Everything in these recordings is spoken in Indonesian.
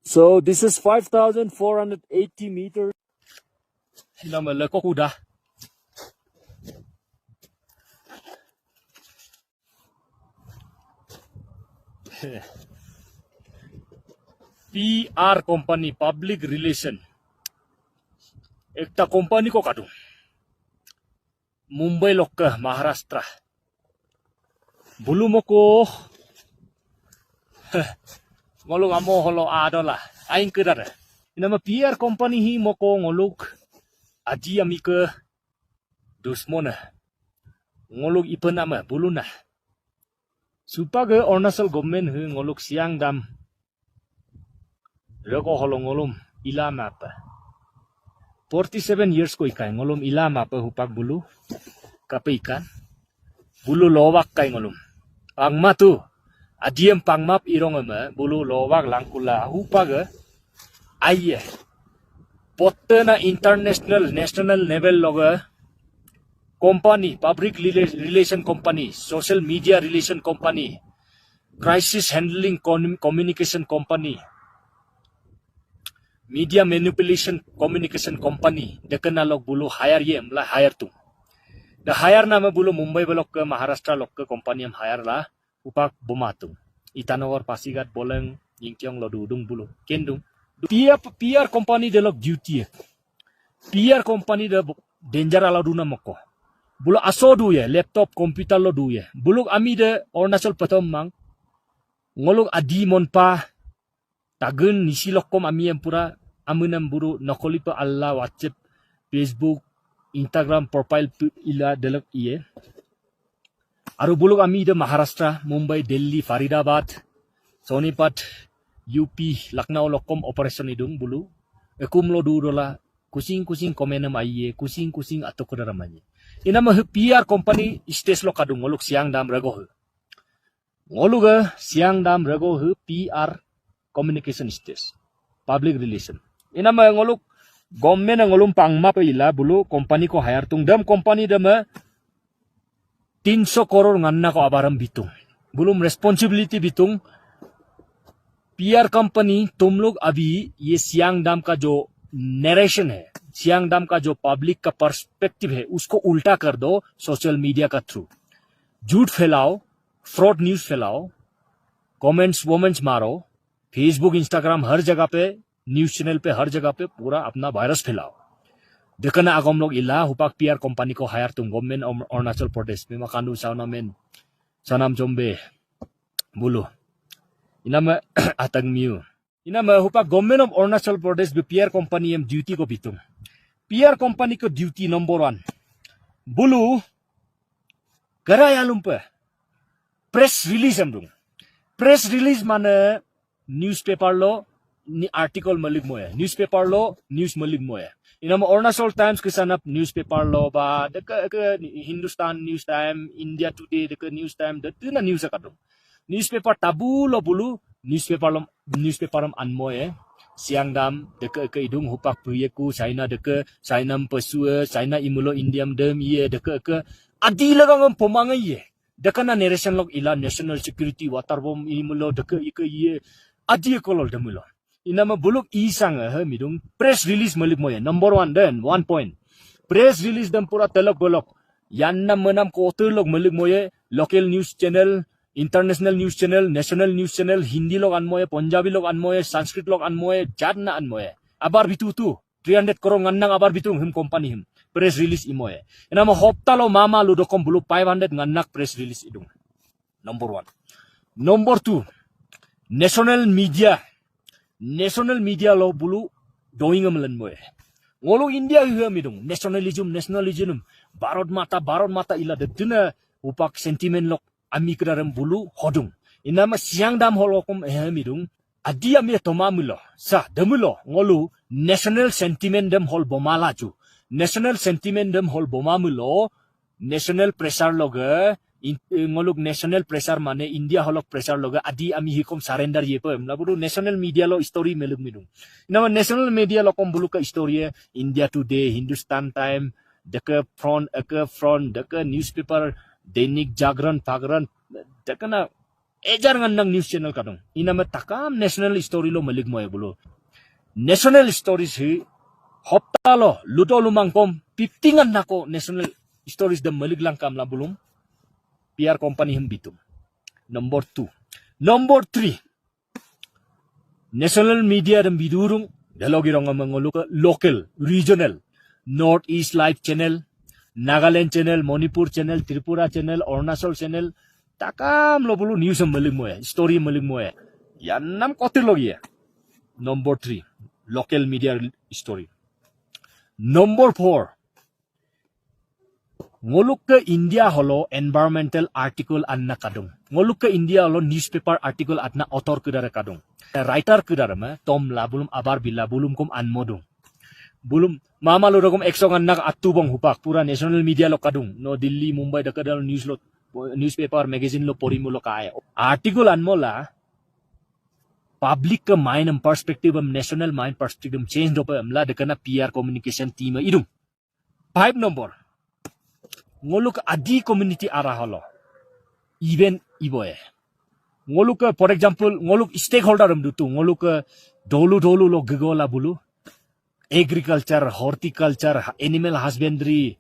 So this is 5,480 meters. Nama lekok udah. PR company, public relation. एकटा company को काटूं. मुंबई लोक महाराष्ट्र. बुलु मको ngoluk amo holo adola aing kedara. Nama PR company hi moko ngoluk aji ami ke dusmona. Ngoluk ipenama buluna. Supaya Arunachal government hi ngoluk siang dam rego holo ngolum ilama apa. 47 years ko ikai ngolum ilama apa hupak bulu kape ikan bulu lowak kai ngolum pangma tu adiem pangmap irong ama bulu lowak langkula hupak aye potena international national level loga company public relation company social media relation company crisis handling communication company media manipulation communication company dekena log bulu hire ye mla hire tu the hire nama bulu Mumbai belok ke Maharashtra lok ke company am hire la upak bomatu itanawar pasigat boleng yingkyong lo dudung bulu kendung PR company de log duty PR company de danger ala duna moko bulu aso du ye laptop computer lo du ye bulu ami de Arunachal patom mang ngoluk adi monpa tagun nisi lokom ami yang pura amunam buru nakoli pa Allah WhatsApp Facebook Instagram profile ila delok iye aru buluk ami de Maharashtra Mumbai Delhi Faridabad Sonipat UP Lucknow lokom operation idung bulu ekum lo du dola kusing komenam aiye kusing atau kedaramanya inama PR company stage lo kadung ngoluk siang dam rago ngoluk siang dam rago PR communication stage public relation inama ngoluk government ngolum pangma pe ila bulu company ko hire tung dam company dama 300 crore nganna ko abaram bitung bulum responsibility bitung PR company तुम लोग अभी ये सियांग डैम का जो नरेशन है सियांग डैम का जो पब्लिक का पर्सपेक्टिव है उसको उल्टा कर दो सोशल मीडिया का थ्रू झूठ फैलाओ फ्रॉड न्यूज फैलाओ कमेंट्स वोमेंट्स मारो फेसबुक इंस्टाग्राम हर जगह पे न्यूज चैनल पे हर जगह पे पूरा अपना वायरस फैलाओ देखना आगम लोग इला हुपाक पीआर कंपनी को हायर तुम गवर्नमेंट अरुणाचल प्रदेश में मकानू साउनामेन सनाम जोम्बे बुलु इनामा atang miu inama hupak government of Arunachal Pradesh be PR company em duty ko bitung PR company ko duty number 1 bulu garayalum pa press release amdung press release mana newspaper lo ni article malik moya newspaper lo news malik moya inama Arunachal Times kisanap newspaper lo ba deka Hindustan News Time India Today deka news time na news akadung newspaper tabu lo bulu newspaper anmoy siang dam deke ke idung hupak puyeku China deke China pesue China imulo Indiam dem ye deke ke adi lagang pomangai ye deke na narration log ila national security water bomb imulo deke ike ye adi kolol demulo inama buluk isang midung press release malik moye number 1 then 1 point press release dam pura telok bolok yanna menam ko log malik moye local news channel international news channel national news channel Hindi log anmoye Punjabi log anmoye Sanskrit log anmoye jadna anmoye abar bitu tu 300 crore ngannang abar bitung him company him press release imoye enama hopta lo mama lu dokom bulu 500 ngannak press release idung number 1 number 2 national media lo bulu doing amlan moye ngolo India hum idung nationalism barod mata ila deduna upak sentiment lok ami kedaram bulu hodung inama siang dam holokom midung adi ami tomamulo sa demulo ngolu national sentiment dem hol bomala ju national sentiment dem hol bomamulo national pressure loga ngoluk national pressure mane India holok pressure loga adi ami hikom surrender ye pem laburu national media lo story melum midung inama national media lokom bulu ka story India Today Hindustan Time deke front deke newspaper Dainik जागरण फागरण देखना ejar ngan news channel kadong inama takam national story lo malik moy bulo national stories hi hopta lo ludo lumang kom 15 ngan nako national stories da malik lang kam la bulum PR company him bitum number 2 number 3 national media dam bidurung dalogirong mangolo local regional Northeast Live Channel, Nagaland Channel, Manipur Channel, Tripura Channel, Arunachal Channel, takam lo bulu news malik moya, story malik moya. Yan nam kotir logi ya. Number 3, local media story. Number 4, ngoluk ke India holo environmental article anna kadung. Ngoluk ke India holo newspaper article adna author kedara kadung. Writer kedara ma tom labulum abar bila bulum kom anmodung. Bulum mama lo ragom ekso nak atubong hupak pura national media lo kadung no Delhi Mumbai dakadal news lo newspaper magazine lo porimu lo kaya article anmola public ka mind and perspective national mind perspective change do pa amla dakana PR communication team idum 5 number ngoluk adi community ara holo even iboy ngoluk for example ngoluk stakeholder dutu ngoluk dolu lo gegola bulu agriculture, horticulture, animal husbandry,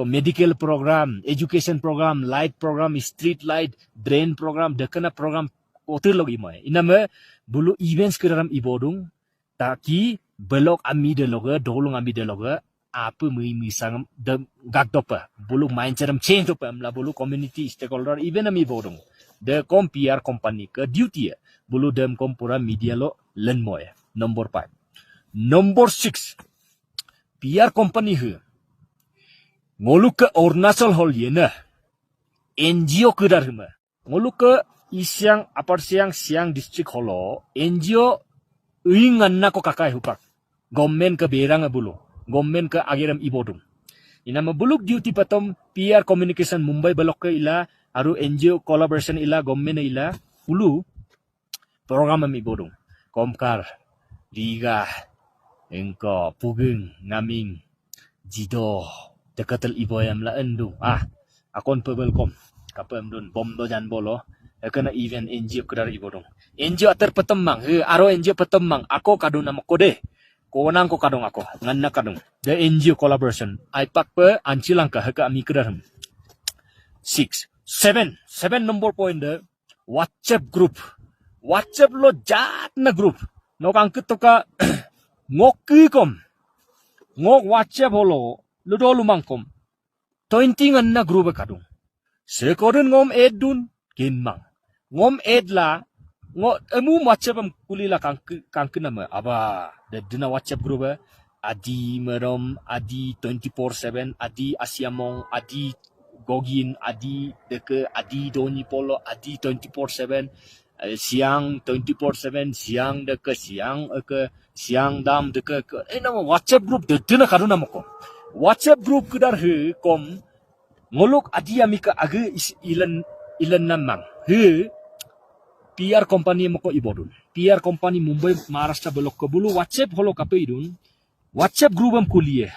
medical program, education program, light program, street light, drain program, dekana program, otir log imoy. Iname bulu events kedaram ibodung, taki belok ami de loga, dolung ami de loga, apa misang de gagdopa, bulu mindsetam change dopa, amla bulu community stakeholder even ami ibodung. De kom PR company ke duty bulu dem kom pura media lo len moy. Number 5. Number 6, PR company hu ngoluk ke Arunachal hol yena NGO kedar huma ngoluk ke isyang apar siang district holo NGO uingan nako kakai hupak government ke berang bulu government ke agiram ibodum inama buluk duty patom PR communication Mumbai balok ke ila aru NGO collaboration ila government ila ulu program ibodum komkar liga engko pugeng ngaming jido dekatel iboyam la endu akon pebelkom kapem dun bom do jan bolo ekana event NGO kedar ibodong NGO ater petemang aro NGO petemang ako kadung nama kode konang ko kadung ako nganna kadung the NGO collaboration ipak pe ancilangka heka ami kedar 7 number point the WhatsApp group WhatsApp lo jatna group no kangkut toka ngok kom ngok WhatsApp holo ludo lumangkom 20 nganna group kadung sekoren ngom edun kinmang ngom edla ngo emu WhatsApp am kulila kangke nama aba dedna WhatsApp group adi merom adi 24/7 adi asiamong adi gogin adi deke adi doni polo adi 24/7 siang 24/7 siang deke siang dam deke nama WhatsApp group dedna kaduna mako WhatsApp group kedar kom ngolok adi amika age ilan namang PR company mako ibodun PR company Mumbai Maharashtra belok ke bulu WhatsApp holo kape idun WhatsApp group am kuliye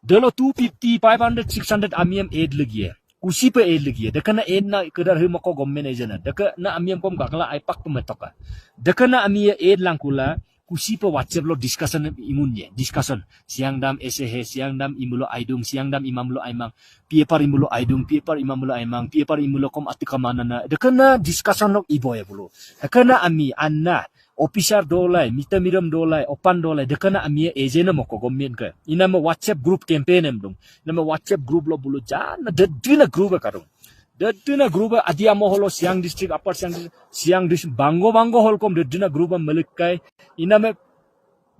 delo 250 500 600 amiam aid lagi kusi pe aid lagi dekana aid na kedar mako government agent deka na amiam kom gakla aipak pemetoka dekana amia aid langkula kusi pe WhatsApp lo discussion imunye discussion siang dam SH siang dam imulo aidung siang dam imam lo aimang piepar imulo aidung piepar imam lo aimang piepar imulo kom atika manana dekana discussion lo iboy bulo dekana ami anna officer dolai mitamiram dolai opan dolai dekana ami agent mo ko government ka inama WhatsApp group campaign em dong nama WhatsApp group lo bulo jana dedina group ka dong dedina group adia mo holo siang district upper siang district bango holkom dedina group melikai iname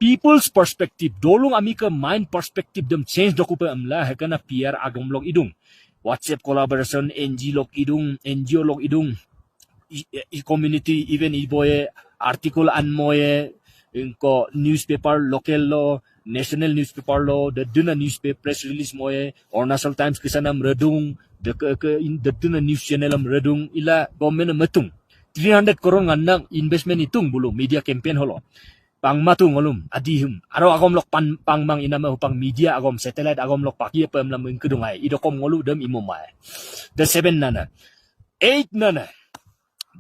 people's perspective dolung ami ke mind perspective dem change dokupe amla hekana PR agam log idung WhatsApp collaboration NGO log idung community even iboye article anmoye inko newspaper local lo national newspaper lo dedina newspaper press release moye Arunachal Times kisanam redung dedina news channel am redung ila government metung 300 crore nganang investment itung bulu media campaign holo pangmatung olum adihum aro agom lok pangmang inama hupang media agom satellite agom lok pakia pem lam kedungai idokom ngolu dem imomai the 7 nana 8 nana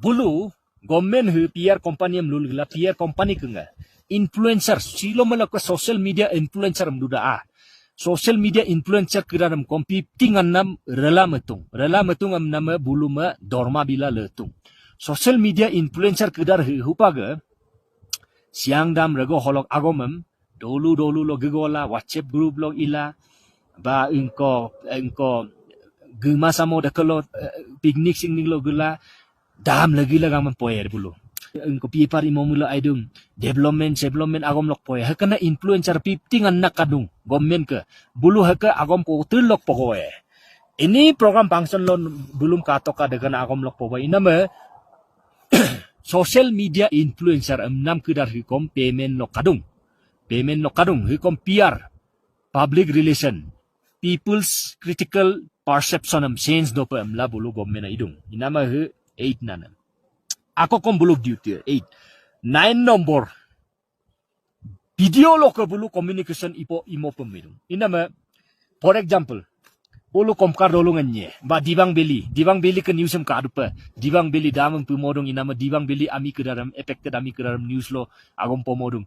bulu government hu PR company am lul gila PR company kenga influencer silo malak social media influencer mduda social media influencer kiranam kompi tinganam rela metung am nama bulu ma dorma bila letung social media influencer kidar hupaga siang dam rego holok agomam dolu lo gegola WhatsApp group lo ila ba ingko gema samo dakalo picnic singning lo gula dam lagi gang poyer bulu ingko pipar imomula aidung development agom lok poyer hakana influencer pipting anak kadung government ke bulu haka agom po lok pokoy ini program function lo belum katoka dengan agom lok pokoy inama social media influencer nam kidar hikom payment lo kadung hikom PR public relation people's critical perception am change do pa amla bulu government idung inama hu 8 nana ako kom bulu duty 8 9 number video lo ke bulu communication imo pemidung inama for example bulu komkar dolu nganye ba divang beli ke news am ka adupa divang beli damam pemodong inama divang beli ami ke dalam affected ami ke dalam news lo agom pemodong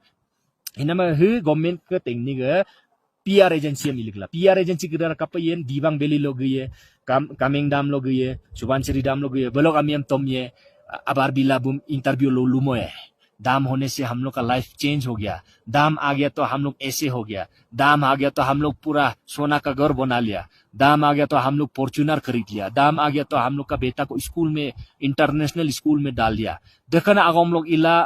inama hu government ke teknik PR agency milikla PR agency kidar kapayen divang beli lo gye kameng dam lo gye सुबानसरी dam lo गए बोलो हम तो ये अबार बिला बुम इंटरव्यू लो लूमो है दाम होने से हम लोग का लाइफ चेंज हो गया दाम आ गया तो हम लोग ऐसे हो गया दाम आ गया तो हम लोग पूरा सोना का घर बना लिया दाम आ गया तो हम लोग फॉर्च्यूनर खरीद लिया दाम आ गया तो हम लोग का बेटा को स्कूल में इंटरनेशनल स्कूल में डाल दिया देखना आगो हम लोग इला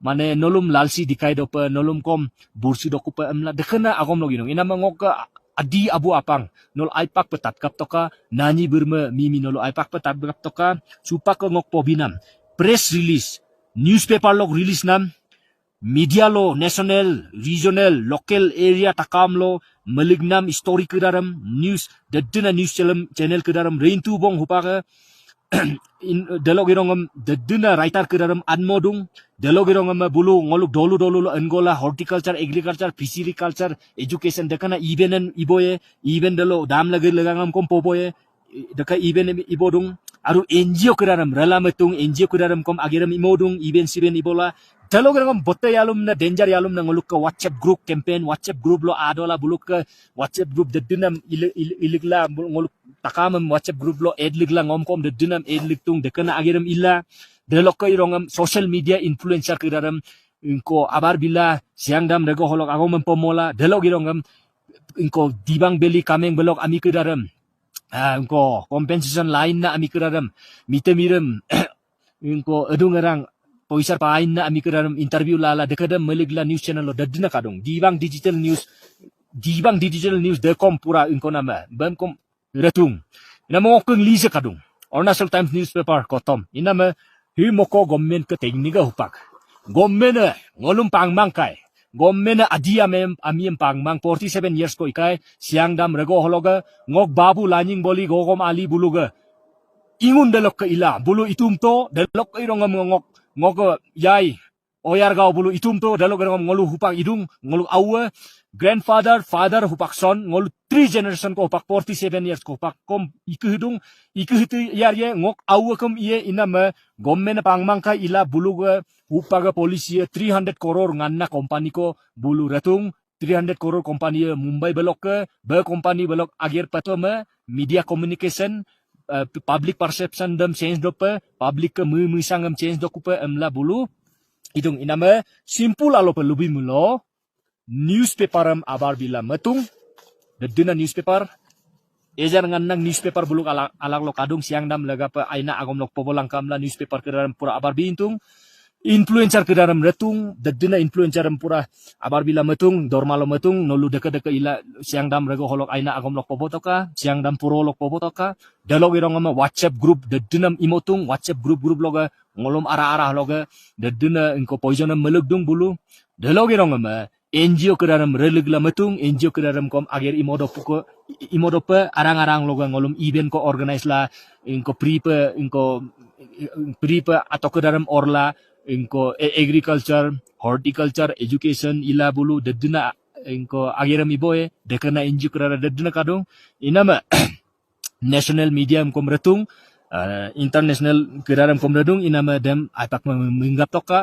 माने नोलुम लालसी दिखाई दो पर नोलुम कम बुरसी दो पर अमला देखना आगो हम लोग इनो इना मंगोक adi abu apang nol aipak petat kap toka nani berme mimi nolo aipak petat kap toka supak ngok pobinam press release newspaper log release nam media lo national regional local area takam lo malignam story kedaram news dadena news channel kedaram reintu bong hupaka in delogirongam dadena writer kedaram anmodung delogirongam bulu ngoluk dolu lo angola horticulture agriculture fishery culture education dekana even iboye even delo dam lagangam kom poboye deka even ibodung aru NGO kedaram relametung NGO kedaram kom agiram imodung even siben ibola delogirongam botte yalum na danger yalum na ngoluk ka WhatsApp group campaign WhatsApp group lo adola buluk ka WhatsApp group dadena iligla ngoluk takamam WhatsApp group lo edligla ngomkom dadena edligtung dekana agiram illa delok irongam social media influencer kedaram inko abar bila siang dam rego holok agom pemola delok irongam inko dibang beli kameng belok ami kedaram inko compensation lain na ami kedaram mitemirem inko edungarang poisar pain na ami kedaram interview lala dekadam meligla news channel lo dadna kadong dibang digital news dekom pura inko nama bamkom retung inamo keng lise kadong Arunachal Times newspaper kotom inama hi moko government ke teknika hupak government ngolum pangmangkai government adia mem amiem pangmang 47 years ko ikai siang dam rego hologa ngok babu laning boli gogom ali buluga ingun delok ke ila bulu itumto delok irongam ngok yai oyar gao bulu itumto delok irongam ngolu hupak idung ngolu awe father hupak son ngolu 3 generation ko hupak 47 years ko hupak kom ikuhidung yar ye ngok awe kom iye inama government pangmangkai ila buluga upaga polisi 300 crore nganna company ko bulu ratung 300 crore company Mumbai belok ke be company belok agir patoma media communication public perception dam change dope public ke musangam change dokupe amla bulu idung inama simple alo pelubi mulo newspaper am abar bila matung dadena newspaper ejar nganang newspaper buluk alak lo kadung siang dam laga pa aina agom lok pobolang kamla newspaper kedaram pura abar bintung influencer kedaram retung dadena influencer pura abar bila matung dormalo matung nolu deka ila siang dam rego holok aina agom lok pobotoka siang dam puro lok pobotoka dalog irong ama WhatsApp group dadena imotung WhatsApp group loga ngolom arah loga dadena inko poisonam melugdung bulu dalog irong ama NGO kedaram religla matung NGO kedaram kom ager imodope arang-arang loga ngolum event ko organize la inko pripe atau kedaram orla inko agriculture horticulture education ila bulu daduna inko ageram iboe dekana NGO kedaram daduna kadung inama national media kom retung international kiraram komradung inama dem aipak menggap toka